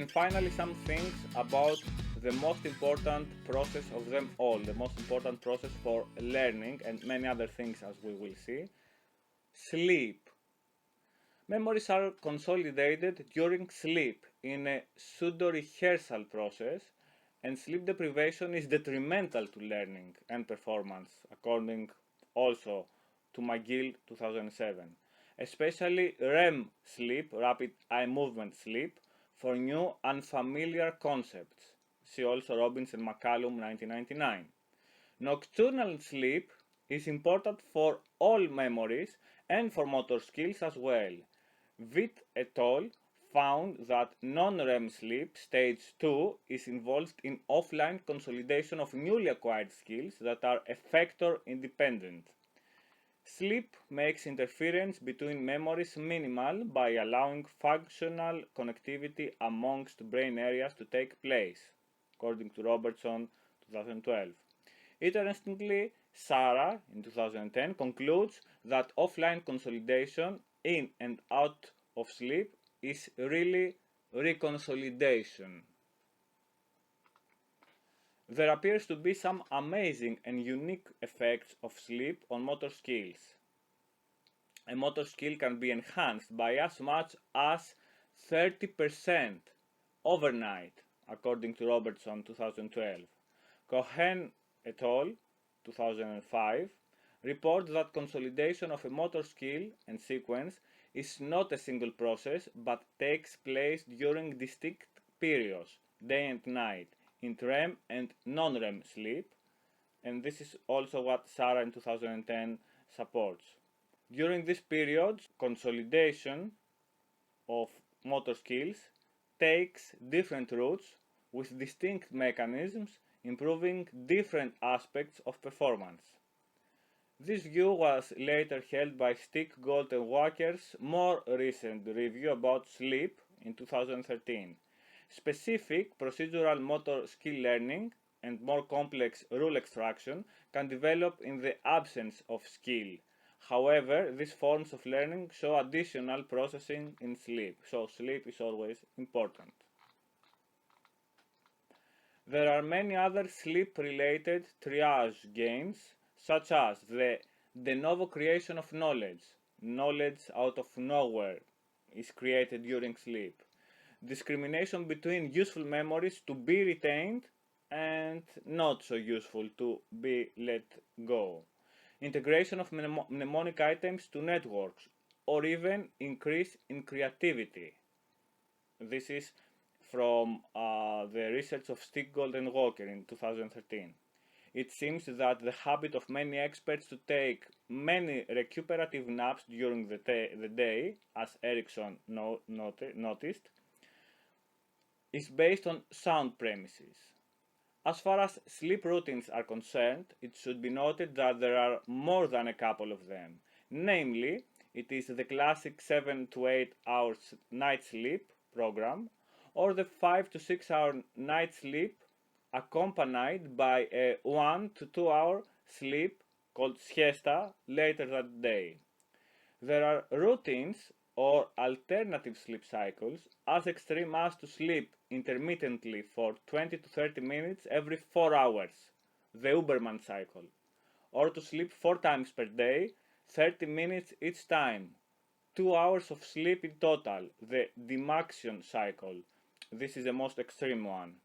And finally, some things about the most important process of them all, the most important process for learning, and many other things as we will see. Sleep. Memories are consolidated during sleep in a pseudo-rehearsal process, and sleep deprivation is detrimental to learning and performance, according also to McGill 2007. Especially REM sleep, rapid eye movement sleep, for new unfamiliar concepts. See also Robbins and McCallum 1999. Nocturnal sleep is important for all memories and for motor skills as well. Witt et al. Found that non-REM sleep, stage 2, is involved in offline consolidation of newly acquired skills that are effector independent. Sleep makes interference between memories minimal by allowing functional connectivity amongst brain areas to take place, according to Robertson 2012. Interestingly, Sarah in 2010 concludes that offline consolidation in and out of sleep is really reconsolidation. There appears to be some amazing and unique effects of sleep on motor skills. A motor skill can be enhanced by as much as 30% overnight, according to Robertson 2012. Cohen et al. 2005 report that consolidation of a motor skill and sequence is not a single process but takes place during distinct periods, day and night, in REM and non-REM sleep, and this is also what Sarah in 2010 supports. During this period, consolidation of motor skills takes different routes with distinct mechanisms improving different aspects of performance. This view was later held by Stick, Gold and Walker's more recent review about sleep in 2013. Specific procedural motor skill learning and more complex rule extraction can develop in the absence of skill. However, these forms of learning show additional processing in sleep, so sleep is always important. There are many other sleep-related triage gains, such as the de novo creation of knowledge. Knowledge out of nowhere is created during sleep. Discrimination between useful memories to be retained and not so useful to be let go. Integration of mnemonic items to networks, or even increase in creativity. This is from the research of Stick, Gold and Walker in 2013. It seems that the habit of many experts to take many recuperative naps during the day, as Erickson noticed, is based on sound premises. As far as sleep routines are concerned, it should be noted that there are more than a couple of them. Namely, it is the classic 7 to 8 hours night sleep program, or the 5 to 6 hour night sleep accompanied by a 1 to 2 hour sleep called siesta later that day. There are routines or alternative sleep cycles as extreme as to sleep intermittently for 20 to 30 minutes every 4 hours, the Uberman cycle, or to sleep 4 times per day, 30 minutes each time, 2 hours of sleep in total, the Dymaxion cycle. This is the most extreme one.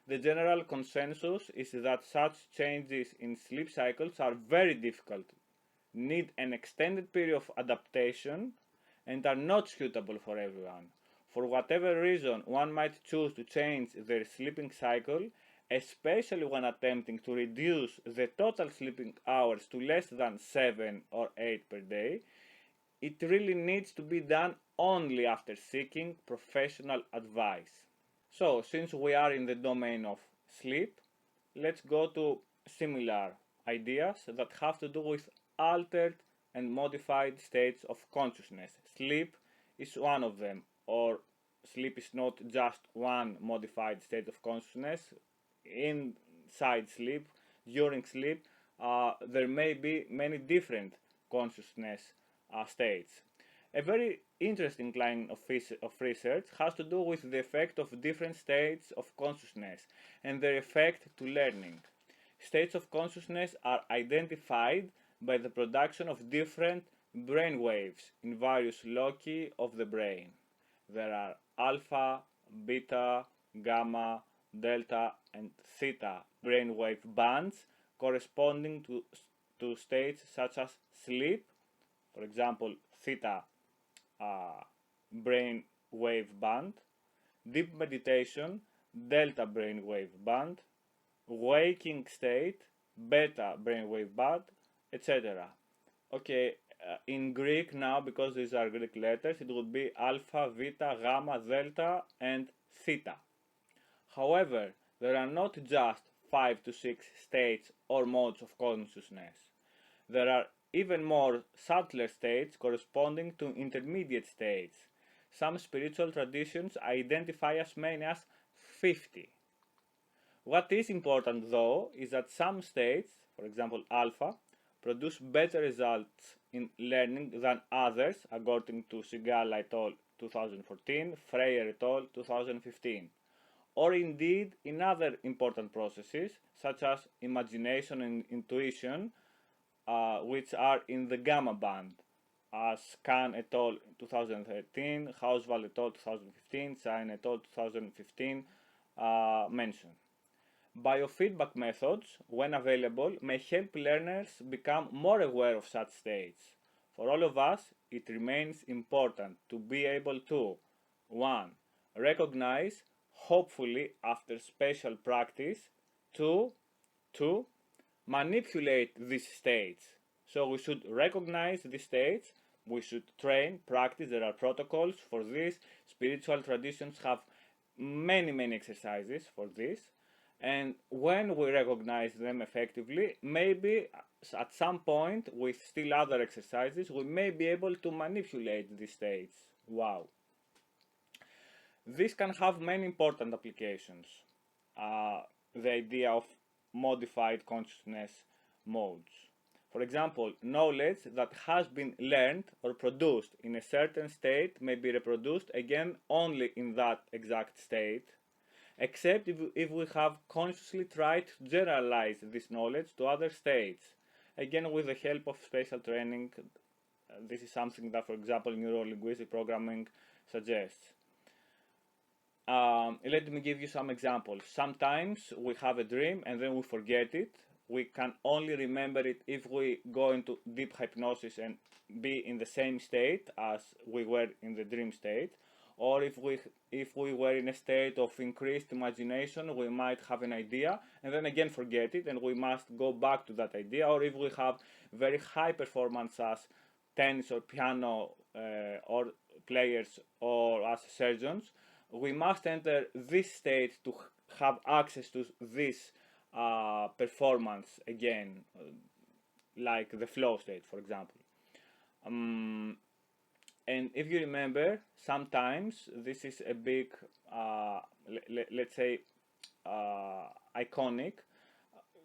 The general consensus is that such changes in sleep cycles are very difficult, need an extended period of adaptation, and are not suitable for everyone. For whatever reason one might choose to change their sleeping cycle, especially when attempting to reduce the total sleeping hours to less than 7 or 8 per day, it really needs to be done only after seeking professional advice. So, since we are in the domain of sleep, let's go to similar ideas that have to do with altered and modified states of consciousness. Sleep is one of them, or sleep is not just one modified state of consciousness. Inside sleep, during sleep, there may be many different consciousness states. A very interesting line of research has to do with the effect of different states of consciousness and their effect to learning. States of consciousness are identified by the production of different brain waves in various loci of the brain. There are alpha, beta, gamma, delta, and theta brainwave bands corresponding to states such as sleep, for example, theta brain wave band, deep meditation, delta brain wave band, waking state, beta brainwave band, etc. Okay, in Greek now, because these are Greek letters, it would be alpha, beta, gamma, delta, and theta. However, there are not just 5 to 6 states or modes of consciousness. There are even more subtler states corresponding to intermediate states. Some spiritual traditions identify as many as 50. What is important though is that some states, for example alpha, produce better results in learning than others, according to Sigal et al. 2014, Freyer et al. 2015, or indeed in other important processes such as imagination and intuition, which are in the gamma band, as Kahn et al. 2013, Hauswald et al. 2015, Sain et al. 2015 mention. Biofeedback methods, when available, may help learners become more aware of such states. For all of us, it remains important to be able to 1. Recognize, hopefully after special practice, 2. Manipulate these states. So we should recognize these states, we should train, practice, there are protocols for this, spiritual traditions have many exercises for this, and when we recognize them effectively, maybe at some point with still other exercises, we may be able to manipulate these states. Wow. This can have many important applications. The idea of modified consciousness modes. For example, knowledge that has been learned or produced in a certain state may be reproduced again only in that exact state, except if we have consciously tried to generalize this knowledge to other states, again with the help of spatial training. This is something that, for example, neuro-linguistic programming suggests. Let me give you some examples. Sometimes we have a dream and then we forget it. We can only remember it if we go into deep hypnosis and be in the same state as we were in the dream state. Or if we were in a state of increased imagination, we might have an idea and then again forget it, and we must go back to that idea. Or if we have very high performance as tennis or piano or players or as surgeons, we must enter this state to have access to this performance again, like the flow state, for example. And if you remember, sometimes this is a big, let's say, iconic.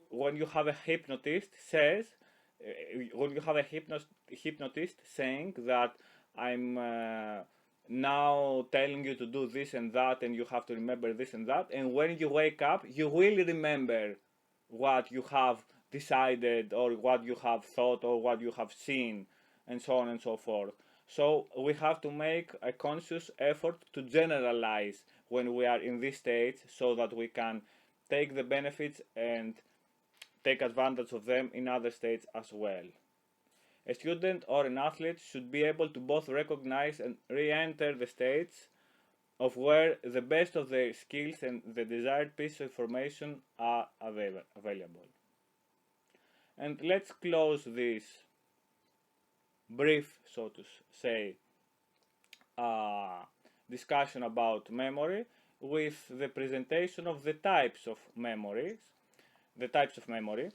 When you have a hypnotist says, when you have a hypnotist saying that I'm now telling you to do this and that, and you have to remember this and that, and when you wake up, you will remember what you have decided, or what you have thought, or what you have seen, and so on and so forth. So we have to make a conscious effort to generalize when we are in this state, so that we can take the benefits and take advantage of them in other states as well. A student or an athlete should be able to both recognize and re-enter the states of where the best of their skills and the desired piece of information are available. And let's close this brief, so to say, discussion about memory with the presentation of the types of memories. The types of memory.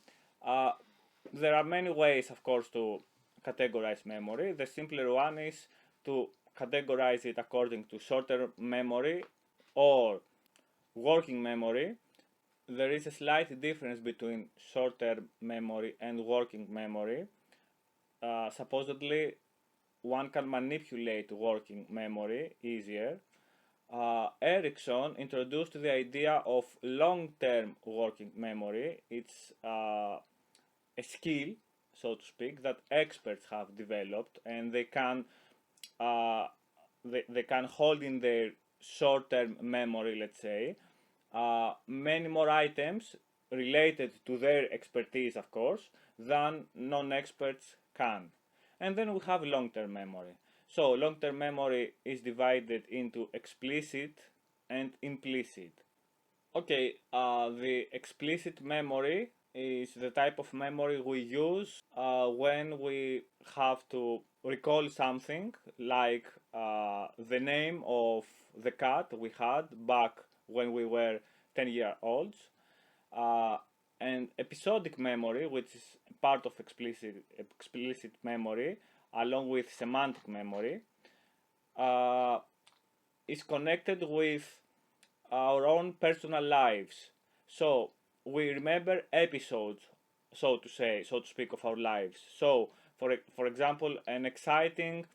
There are many ways, of course, to categorize memory. The simpler one is to categorize it according to short-term memory or working memory. There is a slight difference between short-term memory and working memory. Supposedly, one can manipulate working memory easier. Ericsson introduced the idea of long-term working memory. It's a skill, so to speak, that experts have developed, and uh, they can hold in their short-term memory, let's say, many more items related to their expertise, of course, than non-experts can. And then we have long-term memory. So long-term memory is divided into explicit and implicit. Okay, the explicit memory is the type of memory we use when we have to recall something, like the name of the cat we had back when we were 10-year olds, uh, and episodic memory, which is part of explicit memory, along with semantic memory, uh, is connected with our own personal lives. So we remember episodes, so to speak, of our lives. So, for example, an exciting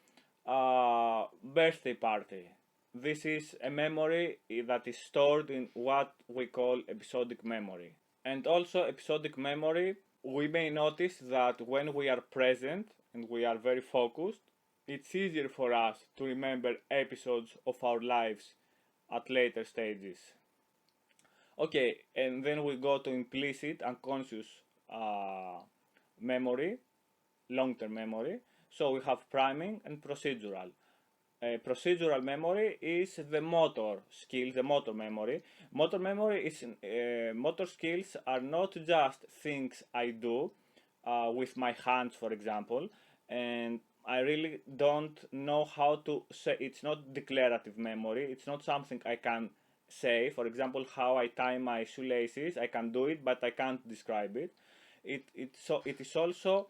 birthday party. This is a memory that is stored in what we call episodic memory. And also, episodic memory, we may notice that when we are present and we are very focused, it's easier for us to remember episodes of our lives at later stages. Okay, and then we go to implicit unconscious memory, long-term memory. So we have priming and procedural. Procedural memory is the motor skill, the motor memory. Motor memory is motor skills are not just things I do with my hands, for example, and I really don't know how to say. It's not declarative memory. It's not something I can say. For example, how I tie my shoelaces, I can do it, but I can't describe it. It's also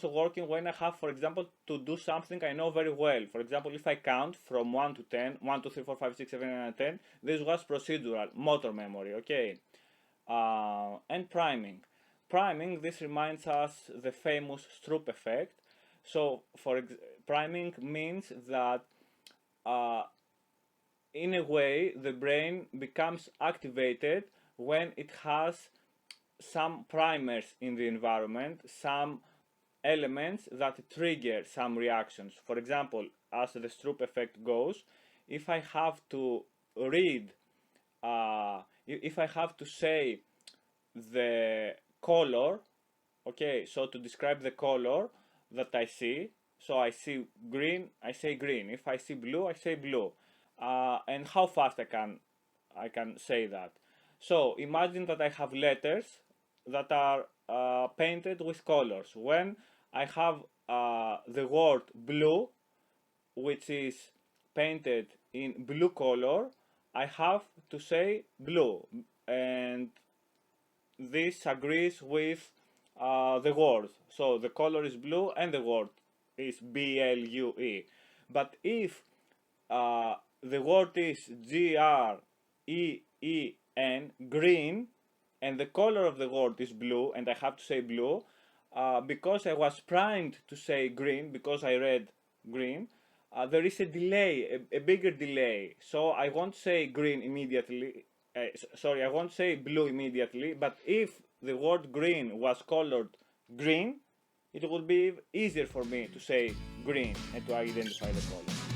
working when I have, for example, to do something I know very well. For example, if I count from 1 to 10, 1, 2, 3, 4, 5, 6, 7, 8, 9, 10, this was procedural, motor memory, okay? And priming. Priming, this reminds us the famous Stroop effect. So, priming means that uh, in a way the brain becomes activated when it has some primers in the environment, some elements that trigger some reactions. For example, as the Stroop effect goes, if I have to read, if I have to say the color, okay, so to describe the color that I see, so I see green, I say green. If I see blue, I say blue. And how fast I can say that. So imagine that I have letters that are painted with colors. When I have the word blue, which is painted in blue color, I have to say blue, and this agrees with the word. So the color is blue and the word is BLUE. But if the word is GREEN, green, and the color of the word is blue, and I have to say blue, because I was primed to say green, because I read green, there is a delay, a bigger delay. So I won't say green immediately. Sorry, I won't say blue immediately, but if the word green was colored green, it would be easier for me to say green and to identify the color.